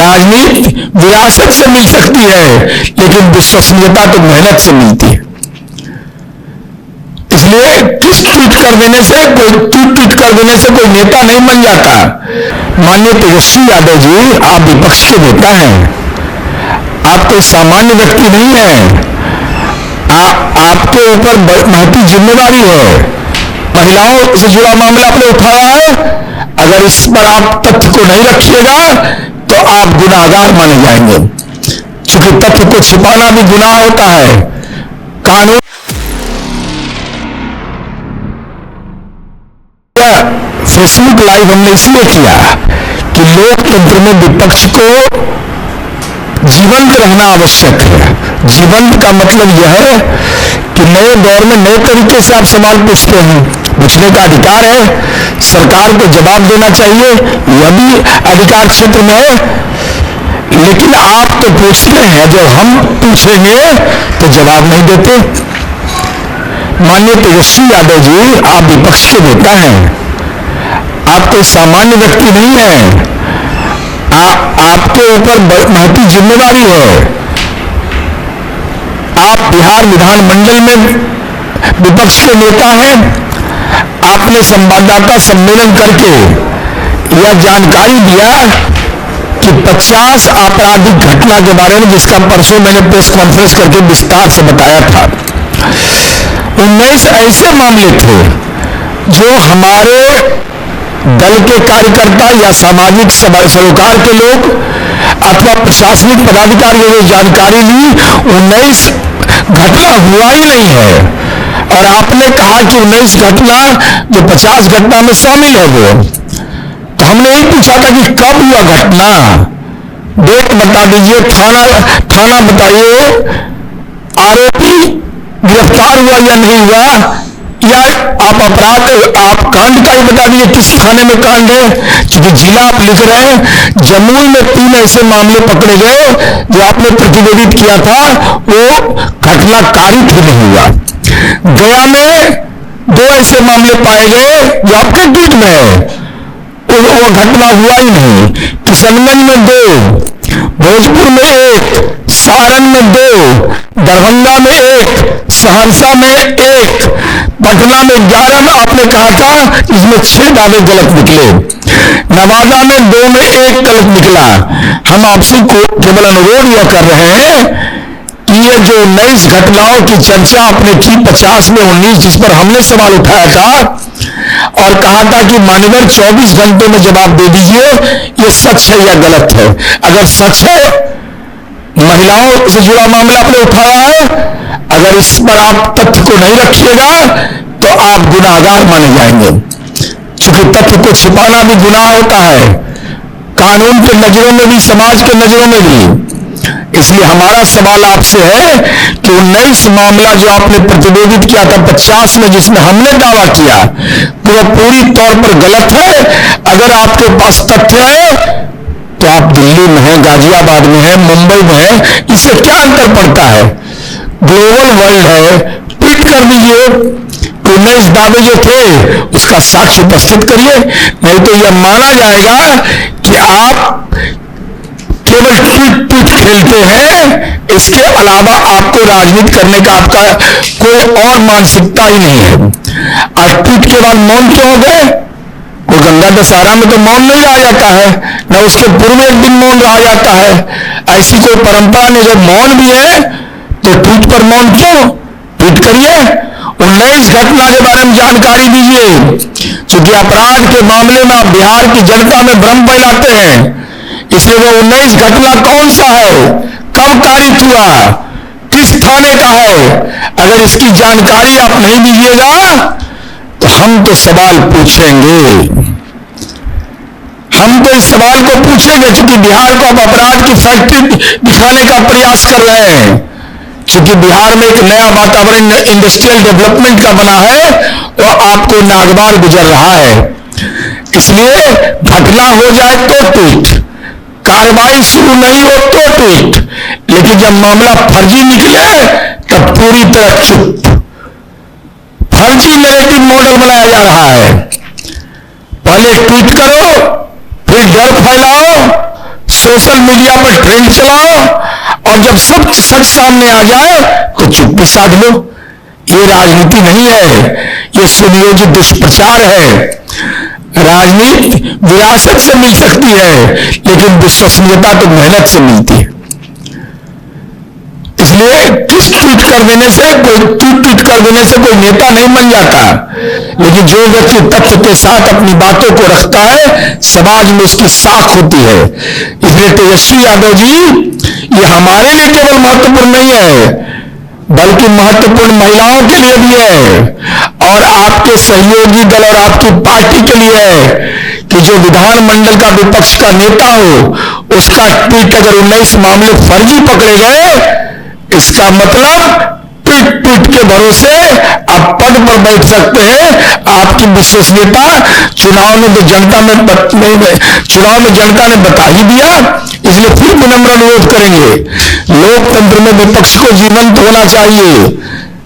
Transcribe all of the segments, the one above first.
राजनीति विरासत से मिल सकती है, लेकिन विश्वसनीयता तो मेहनत से मिलती है। इसलिए किस ट्वीट कर देने से कोई नेता नहीं बन जाता। माननीय तेजस्वी यादव जी, आप विपक्ष के नेता हैं, आप कोई सामान्य व्यक्ति नहीं है। आपके ऊपर महती जिम्मेदारी है। महिलाओं से जुड़ा मामला आपने उठाया है, अगर इस पर आप तथ्य को नहीं रखिएगा तो आप गुनाहगार माने जाएंगे, क्योंकि तथ्य को छिपाना भी गुनाह होता है। कानून फेसबुक लाइव हमने इसलिए किया कि लोकतंत्र में विपक्ष को जीवंत रहना आवश्यक है। जीवंत का मतलब यह है कि नए दौर में नए तरीके से आप सवाल पूछते हैं, पूछने का अधिकार है, सरकार को जवाब देना चाहिए, यह भी अधिकार क्षेत्र में है। लेकिन आप तो पूछते हैं, जब हम पूछेंगे तो जवाब नहीं देते। माननीय तेजस्वी यादव जी, आप विपक्ष के नेता हैं, आप कोई सामान्य व्यक्ति नहीं है। आपके ऊपर महती जिम्मेदारी है। आप बिहार विधानमंडल में विपक्ष के नेता हैं। आपने संवाददाता सम्मेलन करके यह जानकारी दिया कि 50 आपराधिक घटना के बारे में, जिसका परसों मैंने प्रेस कॉन्फ्रेंस करके विस्तार से बताया था। 19 ऐसे मामले थे जो हमारे दल के कार्यकर्ता या सामाजिक सरोकार के लोग अथवा प्रशासनिक पदाधिकारियों ने जानकारी ली। 19 घटना हुआ ही नहीं है, और आपने कहा कि 19 घटना जो 50 घटना में शामिल है वो। तो हमने यही पूछा था कि कब हुआ घटना, डेट बता दीजिए, थाना बताइए, आरोपी गिरफ्तार हुआ या नहीं हुआ, या आप कांड का ही बता दीजिए किस थाने में कांड है। क्योंकि जिला आप लिख रहे हैं, जमुई में 3 ऐसे मामले पकड़े गए जो आपने प्रतिवेदित किया था, वो घटना कारित ही नहीं हुआ। गया में 2 ऐसे मामले पाए गए जो आपके ट्वीट में है, वो घटना हुआ ही नहीं। किशनगंज में 2, भोजपुर में 1, सारण में 2, दरभंगा में 1, सहरसा में 1, पटना में 11 में आपने कहा था, इसमें 6 दावे गलत निकले। नवादा में 2 में 1 गलत निकला। हम आपसे केवल अनुरोध यह कर रहे हैं कि ये जो 19 घटनाओं की चर्चा आपने की, 50 में 19 जिस पर हमने सवाल उठाया था और कहा था कि माननीय 24 घंटे में जवाब दे दीजिए, ये सच है या गलत है। अगर सच है, महिलाओं से जुड़ा मामला आपने उठाया है, अगर इस पर आप तथ्य को नहीं रखिएगा तो आप गुनाहगार माने जाएंगे, क्योंकि तथ्य को छिपाना भी गुनाह होता है, कानून के नजरों में भी, समाज के नजरों में भी। इसलिए हमारा सवाल आपसे है कि 19 मामला जो आपने प्रतिवेदित किया था 50 में, जिसमें हमने दावा किया कि वह पूरी तौर पर गलत है। अगर आपके पास तथ्य है तो आप दिल्ली में हैं, गाजियाबाद में हैं, मुंबई में हैं, इससे क्या अंतर पड़ता है? ग्लोबल वर्ल्ड है, ट्वीट कर दीजिए। 19 दावे जो थे उसका साक्ष्य उपस्थित करिए, नहीं तो यह माना जाएगा कि आप केवल ट्वीट खेलते हैं, इसके अलावा आपको राजनीति करने का आपका कोई और मानसिकता ही नहीं है। आज ट्वीट के बाद मौन क्यों हो गए? वो गंगा दशहरा में तो मौन नहीं रहा जाता है, न उसके पूर्व एक दिन मौन रहा जाता है। ऐसी कोई परंपरा नहीं। जब मौन भी है तो ट्वीट पर मौन क्यों? ट्वीट करिए, 19 घटना के बारे में जानकारी दीजिए, क्योंकि अपराध के मामले में आप बिहार की जनता में भ्रम फैलाते हैं। इसलिए वो 19 घटना कौन सा है, कब कारित हुआ, किस थाने का है, अगर इसकी जानकारी आप नहीं दीजिएगा तो हम तो सवाल पूछेंगे। हम तो इस सवाल को पूछेंगे, क्योंकि बिहार को आप अपराध की फैक्ट्री दिखाने का प्रयास कर रहे हैं। क्योंकि बिहार में एक नया वातावरण इंडस्ट्रियल डेवलपमेंट का बना है, वो आपको नागवार गुजर रहा है। इसलिए घटना हो जाए तो ट्वीट, कार्रवाई शुरू नहीं हो तो ट्वीट, लेकिन जब मामला फर्जी निकले तब पूरी तरह चुप। फर्जी नैरेटिव मॉडल बनाया जा रहा है। पहले ट्वीट करो, फिर डर फैलाओ, सोशल मीडिया पर ट्रेंड चलाओ और जब सब सच सामने आ जाए तो चुप्पी साध लो। ये राजनीति नहीं है, ये सुनियोजित दुष्प्रचार है। राजनीति विरासत से मिल सकती है, लेकिन विश्वसनीयता तो मेहनत से मिलती है। इसलिए किस ट्वीट कर देने से कोई नेता नहीं बन जाता, लेकिन जो व्यक्ति तथ्य के साथ अपनी बातों को रखता है, समाज में उसकी साख होती है। इसलिए तेजस्वी यादव जी, ये हमारे लिए केवल महत्वपूर्ण नहीं है, बल्कि महत्वपूर्ण महिलाओं के लिए भी है, और आपके सहयोगी दल और आपकी पार्टी के लिए है कि जो विधानमंडल का विपक्ष का नेता हो, उसका ट्वीट अगर 19 मामले फर्जी पकड़े गए, इसका मतलब ट्वीट के भरोसे आप पद पर बैठ सकते हैं। आपकी विश्वसनीयता चुनाव में जनता ने बता ही दिया। इसलिए फिर विनम्र अनुरोध करेंगे, लोकतंत्र में विपक्ष को जीवंत होना चाहिए।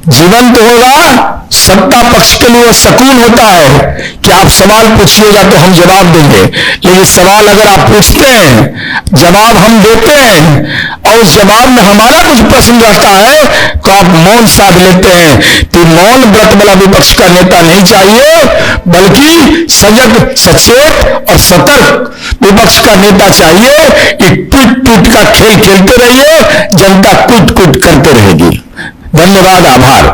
जीवंत होगा, सत्ता पक्ष के लिए सकून होता है कि आप सवाल पूछिएगा तो हम जवाब देंगे, लेकिन सवाल अगर आप पूछते हैं, जवाब हम देते हैं और उस जवाब में हमारा कुछ प्रश्न रहता है, तो आप मौन साध लेते हैं। तो मौन व्रत वाला विपक्ष का नेता नहीं चाहिए, बल्कि सजग, सचेत और सतर्क विपक्ष का नेता चाहिए। ट्वीट का खेल खेलते रहिए, जनता कूट करते रहेगी। धन्यवाद, आभार।